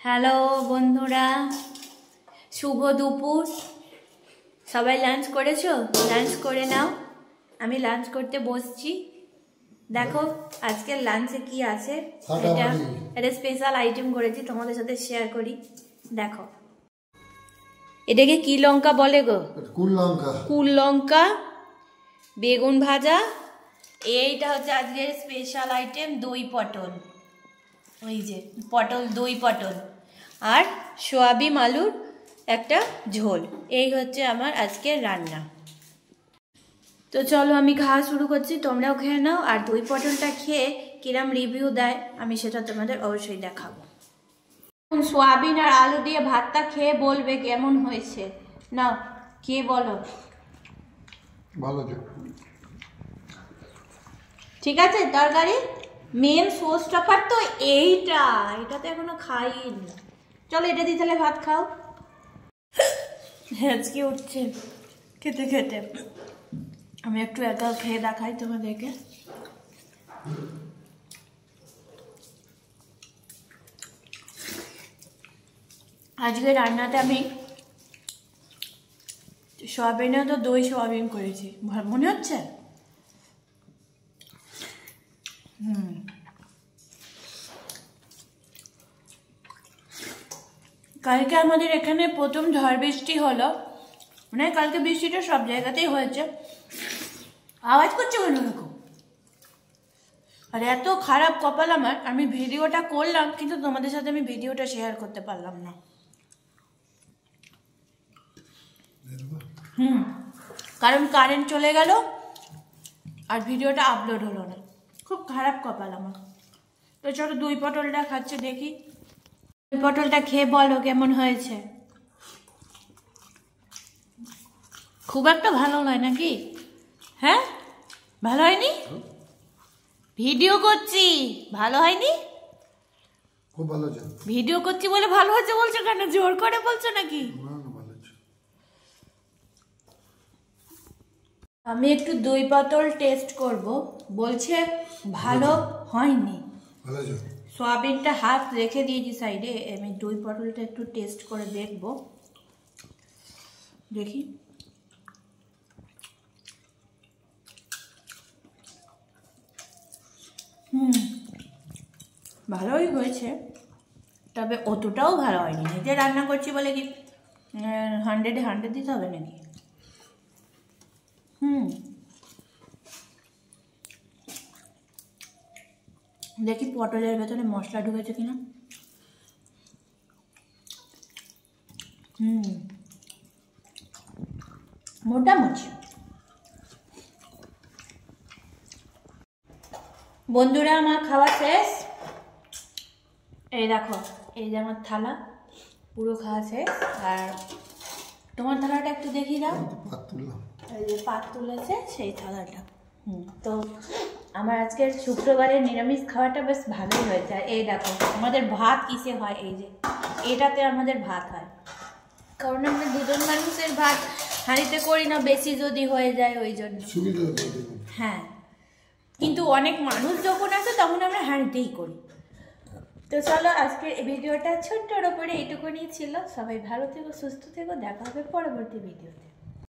Hello বন্ধুরা, শুভ দুপুর। সবাই লাঞ্চ করেছো? লাঞ্চ করে নাও। আমি লাঞ্চ করতে বসছি। দেখো আজকে লাঞ্চে কি আছে। এটা স্পেশাল আইটেম করেছি, তোমাদের সাথে শেয়ার করি। দেখো এটাকে কি লঙ্কা বলে গো? কুল লঙ্কা, বেগুন ভাজা। এইটা হচ্ছে আজকের স্পেশাল আইটেম, দই পটল। ওই যে পটল, দই পটল আর সোয়াবিন আলুর একটা ঝোল। এই হচ্ছে আমার আজকের রান্না। তো চলো আমি খাওয়া শুরু করছি, তোমরাও খেয়ে নাও। আর দই পটলটা খেয়ে কিরম রিভিউ দেয় আমি সেটা তোমাদের অবশ্যই দেখাবো। সোয়াবিন আর আলু দিয়ে ভাতটা খেয়ে বলবে কেমন হয়েছে। নাও খেয়ে বলো। ভালো। ঠিক আছে। তরকারি মেন সোর্স টপার তো এইটাতে এখনো খাইনি। চলো এটা দিয়ে তাহলে ভাত খাও। হেঁচকি উঠছে খেতে খেতে। আমি একটু একা খেয়ে দেখাই তোমাদেরকে। আজকে রান্নাতে আমি সোয়াবিনে তো দই সোয়াবিন করেছি, মনে হচ্ছে। কালকে আমাদের এখানে প্রথম ঝড় বৃষ্টি হলো, মানে কালকে বৃষ্টিটা সব জায়গাতেই হয়েছে। আওয়াজ করছে কেন দেখো। আর এত খারাপ কপাল আমার, আমি ভিডিওটা করলাম কিন্তু তোমাদের সাথে আমি ভিডিওটা শেয়ার করতে পারলাম না। কারণ কারেন্ট চলে গেল আর ভিডিওটা আপলোড হলো না। খুব খারাপ কপাল আমার। তো চলো দই পটলটা খাচ্ছে দেখি। দই পটলটা খেয়ে বলো কেমন হয়েছে। খুব একটা ভালো নয় নাকি? হ্যাঁ, ভালো হয়নি? ভিডিও করছি, ভালো হয়নি? খুব ভালো হয়েছে। ভিডিও করছি বলে ভালো হয়েছে বলছো কেন? জোর করে বলছো নাকি? আমি একটু দই পটল টেস্ট করব, বলছে ভালো হয়নি। সোয়াবিনটা হাত রেখে দিয়েছি সাইডে, আমি দই পটলটা একটু টেস্ট করে দেখব। দেখি। ভালোই হয়েছে, তবে অতটাও ভালো হয়নি। নিজে রান্না করছি বলে কি 100-এ 100 দিতে হবে নাকি? দেখি পটলের ভেতরে মশলা ঢুকেছে কিনা। মোটামুটি। বন্ধুরা আমার খাওয়া শেষ। এই দেখো, এই যে আমার থালা পুরো খাওয়া শেষ। আর তোমার থালাটা একটু দেখিয়ে দাও। এই যে পাত তুলেছে সেই থালাটা। তো আমার আজকের শুক্রবারের নিরামিষ খাওয়াটা বেশ ভালোই হয়েছে। আর এই দেখো আমাদের ভাত কিসে হয়, এই যে এটাতে আমাদের ভাত হয়। কারণ আমরা দুজন মানুষের ভাত হাঁড়িতে করি না, বেশি যদি হয়ে যায় ওই জন্য। হ্যাঁ, কিন্তু অনেক মানুষ যখন আসে তখন আমরা হাঁড়িতেই করি। তো চলো আজকের এই ভিডিওটা ছোট্টর ওপরে এইটুকুনি ছিল। সবাই ভালো থেকো, সুস্থ থেকো, দেখা হবে পরবর্তী ভিডিওতে।